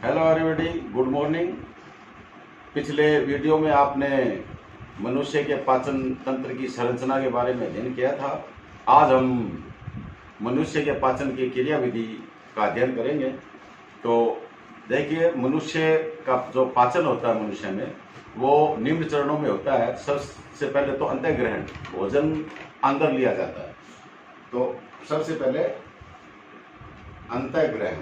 Hello everybody, good morning. पिछले video में आपने मनुष्य के पाचन तंत्र की संरचना के बारे में अध्ययन किया था। आज हम मनुष्य के पाचन की क्रिया विधि का अध्ययन करेंगे। तो देखिए, मनुष्य का जो पाचन होता है मनुष्य में, वो निम्न चरणों में होता है। सबसे पहले तो अंतःग्रहण, भोजन अंदर लिया जाता है। तो सबसे पहले अंतःग्रहण,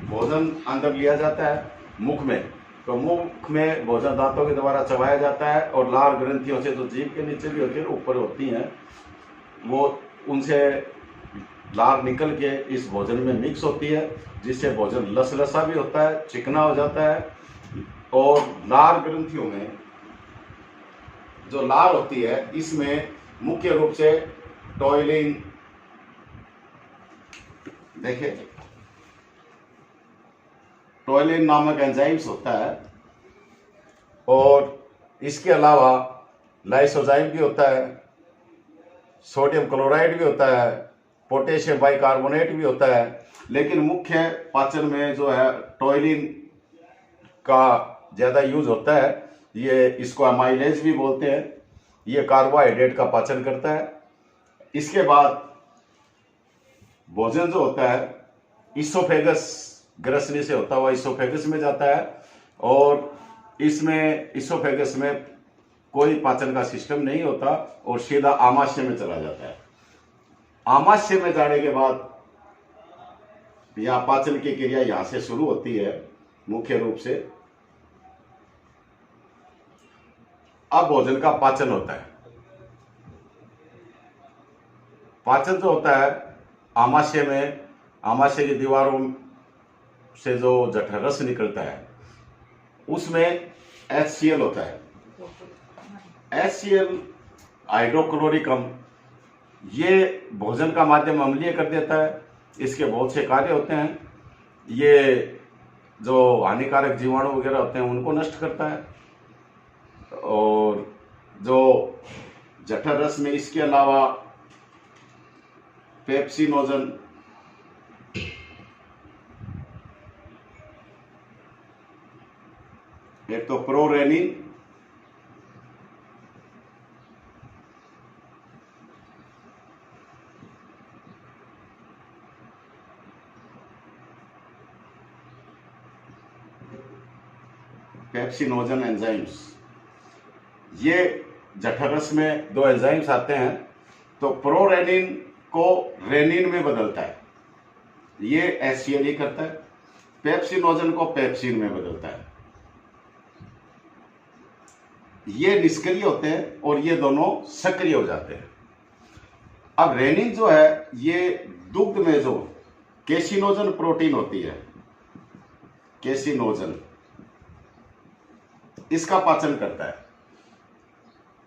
भोजन अंदर लिया जाता है मुख में। तो मुख में भोजन दांतों के द्वारा चबाया जाता है और लार ग्रंथियों से जो जीभ के नीचे भी होती है, ऊपर होती हैं, वो उनसे लार निकल के इस भोजन में मिक्स होती है, जिससे भोजन लसलसा भी होता है, चिकना हो जाता है। और लार ग्रंथियों में जो लार होती है, इसमें मुख्य रूप से टॉयलिन, देखिए टॉयलिन नामक एंजाइम्स होता है, और इसके अलावा लाइसोजाइम भी होता है, सोडियम क्लोराइड भी होता है, पोटेशियम बाइकार्बोनेट भी होता है। लेकिन मुख्य पाचन में जो है टॉयलिन का ज़्यादा यूज होता है। ये इसको अमाइलेज भी बोलते हैं। ये कार्बोहाइड्रेट का पाचन करता है। इसके बाद भोजन जो होता है इसोफेगस, ग्रसनी से होता हुआ इसोफेगस में जाता है, और इसमें इसोफेगस में कोई पाचन का सिस्टम नहीं होता और सीधा आमाशय में चला जाता है। आमाशय में जाने के बाद यहाँ पाचन की क्रिया यहाँ से शुरू होती है मुख्य रूप से। अब भोजन का पाचन होता है। पाचन जो होता है आमाशय में, आमाशय की दीवारों से जो जठररस निकलता है, उसमें HCl होता है। HCl, हाइड्रोक्लोरिक अम्ल, ये भोजन का माध्यम अम्लीय कर देता है। इसके बहुत से कार्य होते हैं। ये जो हानिकारक जीवाणु वगैरह होते हैं उनको नष्ट करता है। और जो जठररस में इसके अलावा पेप्सिनोजन, एक तो प्रोरेनिन, पेप्सिनोजन एंजाइम्स, ये जठररस में दो एंजाइम्स आते हैं। तो प्रोरेनिन को रेनिन में बदलता है, ये HCl ही करता है। पेप्सिनोजन को पेप्सिन में बदलता है। ये निष्क्रिय होते हैं और ये दोनों सक्रिय हो जाते हैं। अब रेनिन जो है, ये दुग्ध में जो केसिनोजन प्रोटीन होती है, केसिनोजन, इसका पाचन करता है।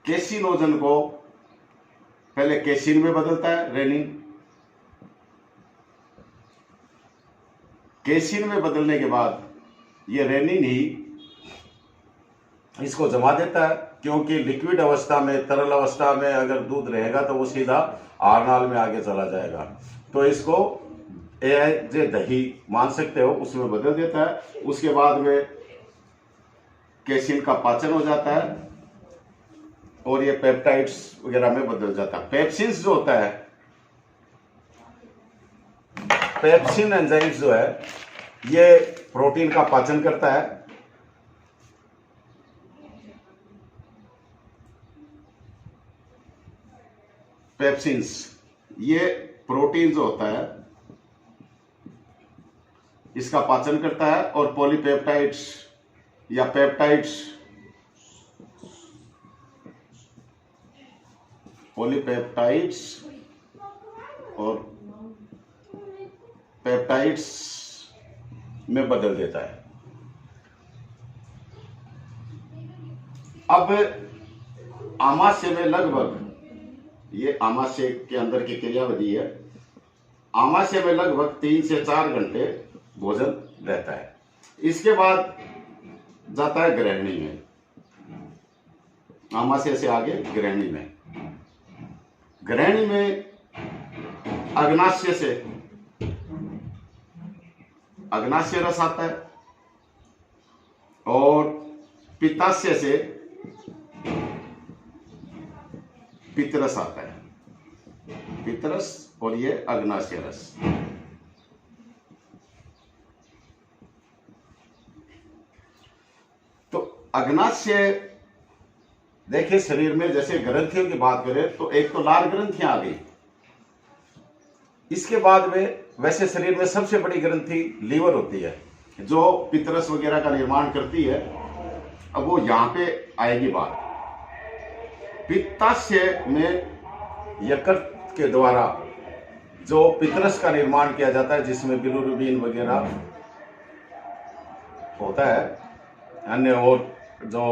केसिनोजन को पहले केसिन में बदलता है रेनिन। केसिन में बदलने के बाद ये रेनिन ही इसको जमा देता है, क्योंकि लिक्विड अवस्था में, तरल अवस्था में अगर दूध रहेगा तो वो सीधा आरनाल में आगे चला जाएगा। तो इसको जो दही मान सकते हो, उसमें बदल देता है। उसके बाद में केसिन का पाचन हो जाता है और ये पेप्टाइड्स वगैरह में बदल जाता है। पेप्सिन्स जो होता है, पेप्सिन एंजाइम्स जो है, ये प्रोटीन का पाचन करता है। पेप्सिन्स, ये प्रोटीन जो होता है इसका पाचन करता है। और पॉलीपेप्टाइड्स या पेप्टाइड्स, पॉलीपेप्टाइड्स और पेप्टाइड्स में बदल देता है। अब आमाशय में लगभग, ये आमाशय के अंदर की क्रियाविधि है, आमाशय में लगभग 3 से 4 घंटे भोजन रहता है। इसके बाद जाता है ग्रहणी में, आमाशय से आगे ग्रहणी में। ग्रहणी में अग्नाशय से अग्नाशय रस आता है और पित्ताशय से पित्तरस आता है, पित्तरस और ये अग्नाशय रस। तो अग्नाशय देखिए, शरीर में जैसे ग्रंथियों की बात करें तो एक तो लाल ग्रंथियां आ गई, इसके बाद में वैसे शरीर में सबसे बड़ी ग्रंथि लीवर होती है जो पित्तरस वगैरह का निर्माण करती है। अब वो यहां पे आएगी बात। पित्ताशय में यकृत के द्वारा जो पित्तरस का निर्माण किया जाता है, जिसमें बिलिरुबिन वगैरह होता है, अन्य और जो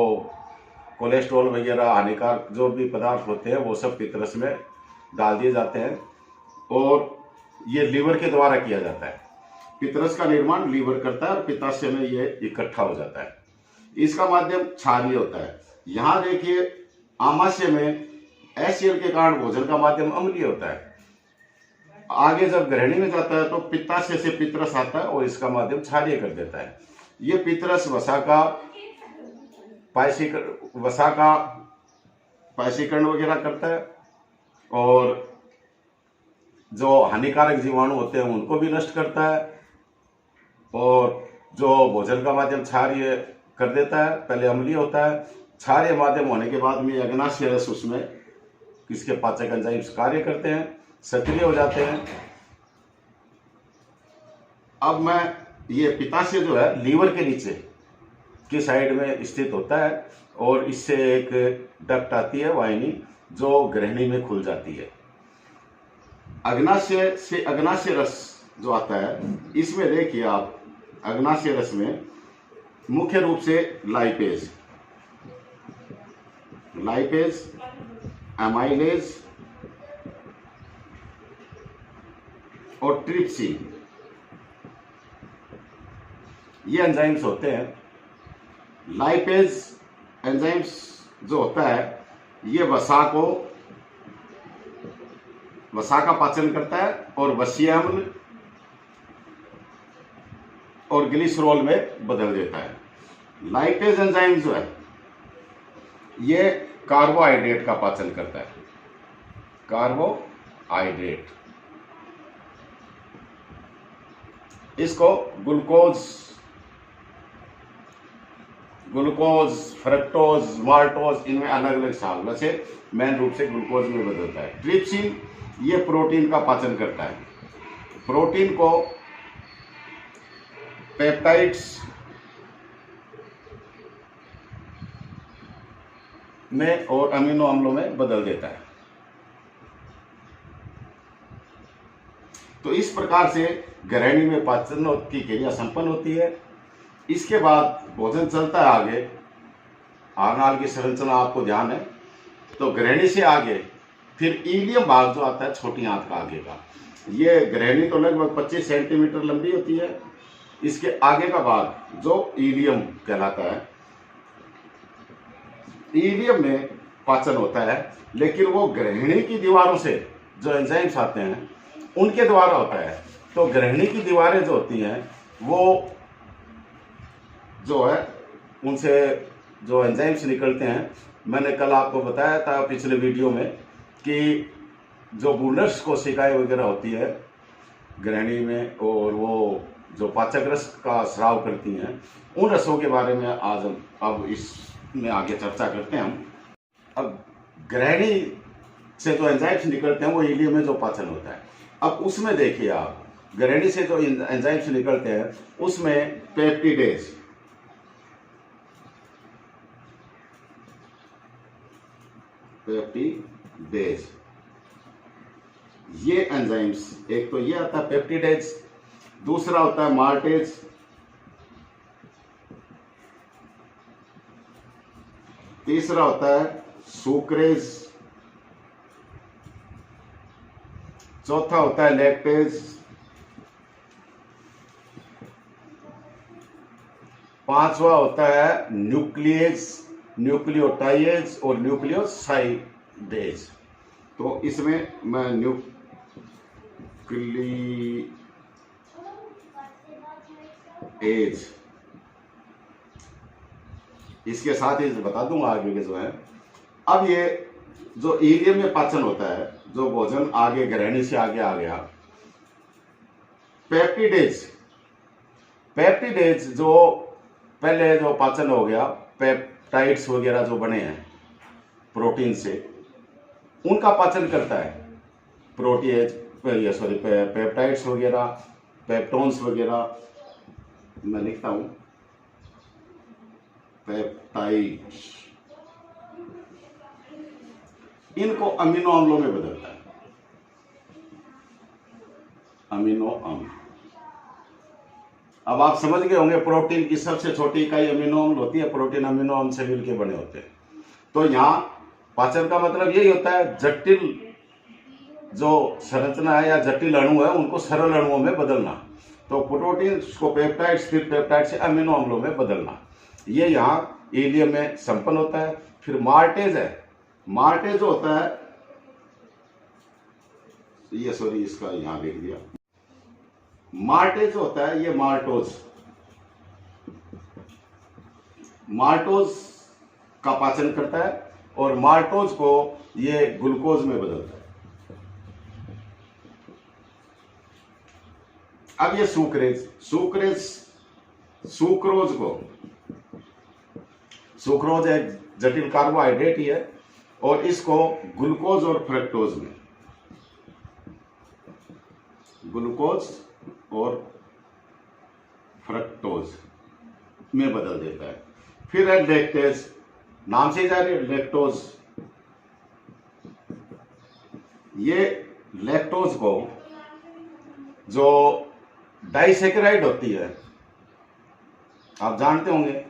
कोलेस्ट्रॉल वगैरह हानिकारक जो भी पदार्थ होते हैं वो सब पित्तरस में डाल दिए जाते हैं और ये लीवर के द्वारा किया जाता है। पित्तरस का निर्माण लीवर करता है और पित्ताशय में ये इकट्ठा हो जाता है। इसका माध्यम क्षारीय होता है। यहां देखिए, आमाशय में HCl के कारण भोजन का माध्यम अम्लीय होता है। आगे जब ग्रहणी में जाता है तो पित्ताशय से पित्तरस आता है और इसका माध्यम क्षारीय कर देता है। ये पित्तरस वसा का पायसीकरण वगैरह करता है और जो हानिकारक जीवाणु होते हैं उनको भी नष्ट करता है और जो भोजन का माध्यम क्षारीय कर देता है। पहले अम्लीय होता है, क्षारीय माध्यम होने के बाद में अग्नाशय रस उसमें किसके पाचक एंजाइम्स कार्य करते हैं, सक्रिय हो जाते हैं। अब मैं ये पित्ताशय जो है लीवर के नीचे की साइड में स्थित होता है और इससे एक डक्ट आती है वाहिनी जो ग्रहणी में खुल जाती है। अग्नाशय से अग्नाशय रस जो आता है, इसमें देखिए आप, अग्नाशय रस में मुख्य रूप से लाइपेज, एमाइलेज और ट्रिप्सिन ये एंजाइम्स होते हैं। लाइपेज एंजाइम्स जो होता है ये वसा का पाचन करता है और वसीय अम्ल और ग्लिसरॉल में बदल देता है। लाइपेज एंजाइम जो है ये कार्बोहाइड्रेट का पाचन करता है, कार्बोहाइड्रेट। इसको ग्लूकोज, फ्रक्टोज, माल्टोज, इनमें अलग अलग साल से मेन रूप से ग्लूकोज में बदलता है। ट्रिप्सिन ये प्रोटीन का पाचन करता है। प्रोटीन को पेप्टाइड्स में और अमीनो अम्लों में बदल देता है। तो इस प्रकार से ग्रहणी में पाचन की क्रिया संपन्न होती है। इसके बाद भोजन चलता है आगे। आहारनाल की संरचना आपको ध्यान है। तो ग्रहणी से आगे फिर इलियम भाग जो आता है, छोटी आंत का आगे का, ये ग्रहणी तो लगभग 25 सेंटीमीटर लंबी होती है। इसके आगे का भाग जो इलियम कहलाता है, इलियम में पाचन होता है, लेकिन वो ग्रहणी की दीवारों से जो एंजाइम्स आते हैं उनके द्वारा होता है। तो ग्रहणी की दीवारें जो होती हैं वो जो है उनसे जो एंजाइम्स निकलते हैं, मैंने कल आपको बताया था पिछले वीडियो में कि जो बुनर्स कोशिकाएं वगैरह होती है ग्रहणी में और वो जो पाचक रस का स्राव करती हैं, उन रसों के बारे में आज हम अब इसमें आगे चर्चा करते हैं हम। अब ग्रहणी से जो एंजाइम्स निकलते हैं वो इलियम में जो पाचन होता है। अब उसमें देखिए आप, ग्रहणी से जो एंजाइम्स निकलते हैं उसमें पेप्टिडेज, ये एंजाइम्स, एक तो ये आता है पेप्टिडेज, दूसरा होता है माल्टेज, तीसरा होता है सुक्रेज, चौथा होता है लैक्टेज, पांचवा होता है न्यूक्लियस, न्यूक्लियोटाइडेज और न्यूक्लियोसाइडेज। तो इसमें मैं एज। इसके साथ ही बता दूंगा आगे के जो है। अब ये जो इलियम में पाचन होता है, जो भोजन आगे ग्रहणी से आगे आ गया, पेप्टिडेज। पेप्टिडेज जो पहले जो पाचन हो गया, पेप्टाइड्स वगैरह जो बने हैं प्रोटीन से, उनका पाचन करता है। प्रोटीएज सॉरी पेप्टाइड्स वगैरह, पेप्टोन्स वगैरह, मैं लिखता हूं पेप्टाइड्स, इनको अमीनो अम्लों में बदलता है। अमीनो अम्ल। अब आप समझ गए होंगे प्रोटीन की सबसे छोटी इकाई अमीनो अम्ल होती है। प्रोटीन अमीनो अम्ल से मिलकर बने होते हैं। तो यहां पाचन का मतलब यही होता है, जटिल जो संरचना है या जटिल अणु है उनको सरल अणुओं में बदलना। तो प्रोटीन को पेप्टाइड्स, फिर पेप्टाइड से अमीनो अम्लों में बदलना, ये यहाँ इलियम में संपन्न होता है। फिर मार्टेज है। मार्टेज जो होता है, ये सॉरी इसका यहां लिख दिया, मार्टेज जो होता है ये माल्टोज। माल्टोज का पाचन करता है और माल्टोज को ये ग्लूकोज में बदलता है। अब ये सुक्रोज को, सुक्रोज एक जटिल कार्बोहाइड्रेट ही है और इसको ग्लूकोज और फ्रक्टोज में, ग्लूकोज और फ्रक्टोज में बदल देता है। फिर है लैक्टेज, नाम से ही जा रही है लैक्टोज। ये लैक्टोज को जो डाइसेकेराइड होती है, आप जानते होंगे,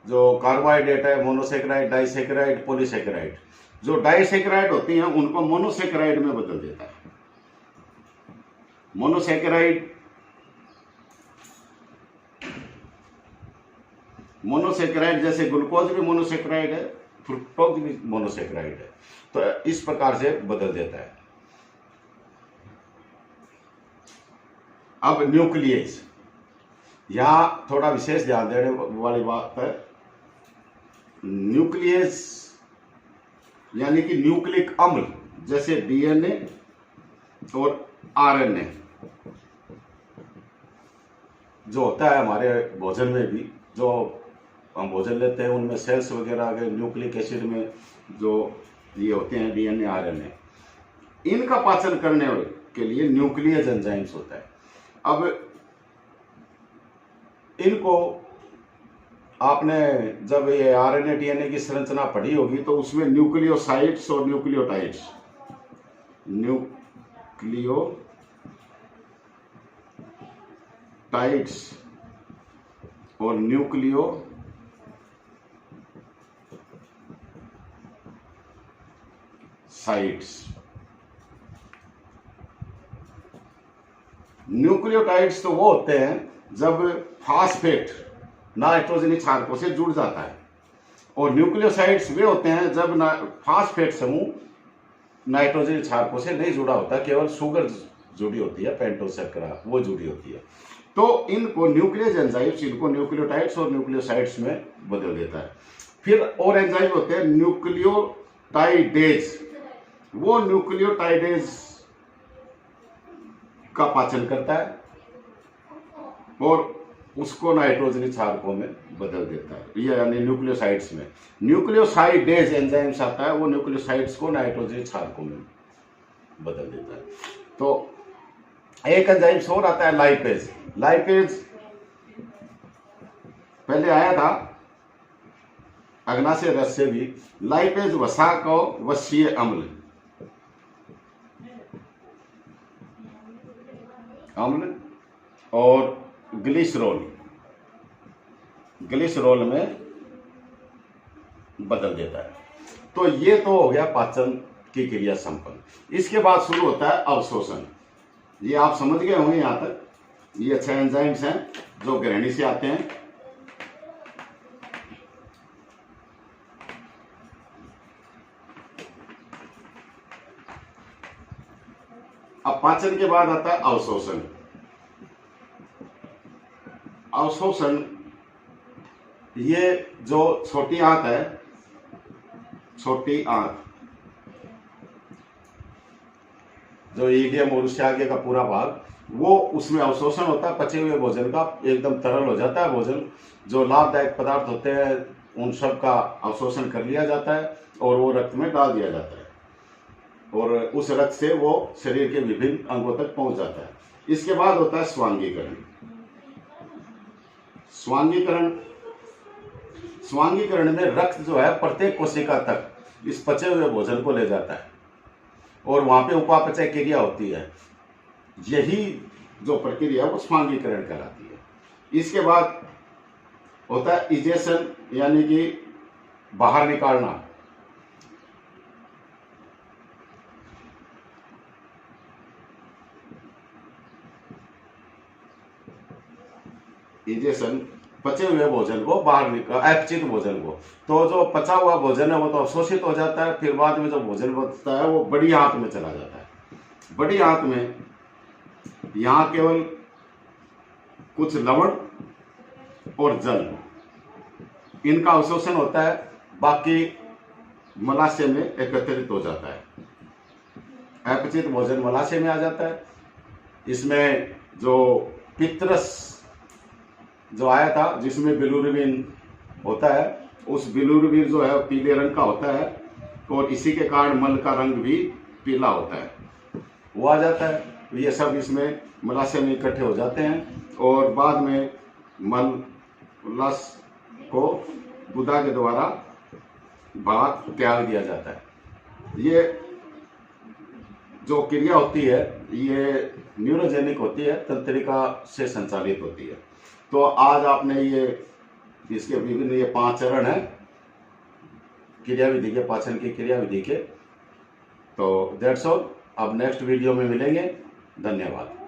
जो कार्बोहाइड्रेट है, मोनोसेकेराइड, डाइसेकेराइड, पॉलीसेकेराइड। जो डाइसेकेराइड होती हैं उनको मोनोसेकेराइड में बदल देता है। मोनोसेकेराइड, मोनोसेकेराइड जैसे ग्लूकोज भी मोनोसेकेराइड है, फ्रुक्टोज भी मोनोसेकेराइड है। तो इस प्रकार से बदल देता है। अब न्यूक्लियस, यहां थोड़ा विशेष ध्यान देने वाली बात है। न्यूक्लियस यानी कि न्यूक्लिक अम्ल, जैसे डीएनए और आरएनए जो होता है हमारे भोजन में भी, जो हम भोजन लेते हैं उनमें सेल्स वगैरह के न्यूक्लिक एसिड में जो ये होते हैं डीएनए आरएनए, इनका पाचन करने के लिए न्यूक्लियस एंजाइम्स होता है। अब इनको आपने जब ये आरएनए डीएनए की संरचना पढ़ी होगी तो उसमें न्यूक्लियोसाइड्स और न्यूक्लियोटाइड्स, न्यूक्लियोटाइड्स और न्यूक्लियोसाइड्स। न्यूक्लियोटाइड्स तो वो होते हैं जब फास्फेट नाइट्रोजनी क्षारकों से जुड़ जाता है, और न्यूक्लियोसाइड्स वे होते हैं जब फास्फेट समूह नाइट्रोजनी क्षारकों से नहीं जुड़ा होता, केवल शुगर जुड़ी होती है, पेंटोस शर्करा वो जुड़ी होती है। तो इनको न्यूक्लियस एंजाइम्स, इनको न्यूक्लियोटाइड्स और न्यूक्लियोसाइड्स में बदल देता है। फिर और एंजाइम होते हैं न्यूक्लियोटाइडेज, वो न्यूक्लियोटाइडेज का पाचन करता है और उसको नाइट्रोजनी क्षारकों में बदल देता है, ये यानी न्यूक्लियोसाइड्स में। न्यूक्लियोसाइडेज एंजाइम्स आता है, वो न्यूक्लियोसाइड्स को नाइट्रोजनी क्षारकों में बदल देता है। तो एक एंजाइम्स और आता है लाइपेज। लाइपेज पहले आया था अग्नाशय रस से भी। लाइपेज वसा को वसीय अम्ल और ग्लिसरॉल में बदल देता है। तो ये तो हो गया पाचन की क्रिया संपन्न। इसके बाद शुरू होता है अवशोषण। ये आप समझ गए होंगे यहां तक। ये 6 एंजाइम्स हैं जो ग्रहणी से आते हैं। अब पाचन के बाद आता है अवशोषण। अवशोषण, ये जो छोटी आंत है, छोटी आंत जो ईडियम और उससे आगे का पूरा भाग, वो उसमें अवशोषण होता है पचे हुए भोजन का, एकदम तरल हो जाता है भोजन। जो लाभदायक पदार्थ होते हैं उन सब का अवशोषण कर लिया जाता है और वो रक्त में डाल दिया जाता है और उस रक्त से वो शरीर के विभिन्न अंगों तक पहुंच जाता है। इसके बाद होता है स्वांगीकरण। स्वांगीकरण में रक्त जो है प्रत्येक कोशिका तक इस पचे हुए भोजन को ले जाता है और वहां पे उपापचय क्रिया होती है। यही जो प्रक्रिया है वो स्वांगीकरण कहलाती है। इसके बाद होता है इजेशन, यानी कि बाहर निकालना। इजेशन, पचे हुए भोजन को बाहर निकाल, अपचित भोजन को। तो जो पचा हुआ भोजन है वो तो अवशोषित हो जाता है, फिर बाद में जो भोजन बचता है वो बड़ी आंत में चला जाता है। बड़ी आंत में यहाँ केवल कुछ लवण और जल, इनका अवशोषण होता है, बाकी मलाशय में एकत्रित हो जाता है। अपचित भोजन मलाशय में आ जाता है। इसमें जो पित्रस जो आया था जिसमें बिलिरुबिन होता है, उस बिलिरुबिन जो है पीले रंग का होता है और इसी के कारण मल का रंग भी पीला होता है, वो आ जाता है। ये सब इसमें मलाशय में इकट्ठे हो जाते हैं और बाद में मल को गुदा के द्वारा बाहर त्याग दिया जाता है। ये जो क्रिया होती है ये न्यूरोजेनिक होती है, तंत्रिका से संचालित होती है। तो आज आपने ये इसके विभिन्न ये 5 चरण है क्रिया विधि के, पाचन की क्रिया विधि के। तो दैट्स ऑल। अब नेक्स्ट वीडियो में मिलेंगे। धन्यवाद।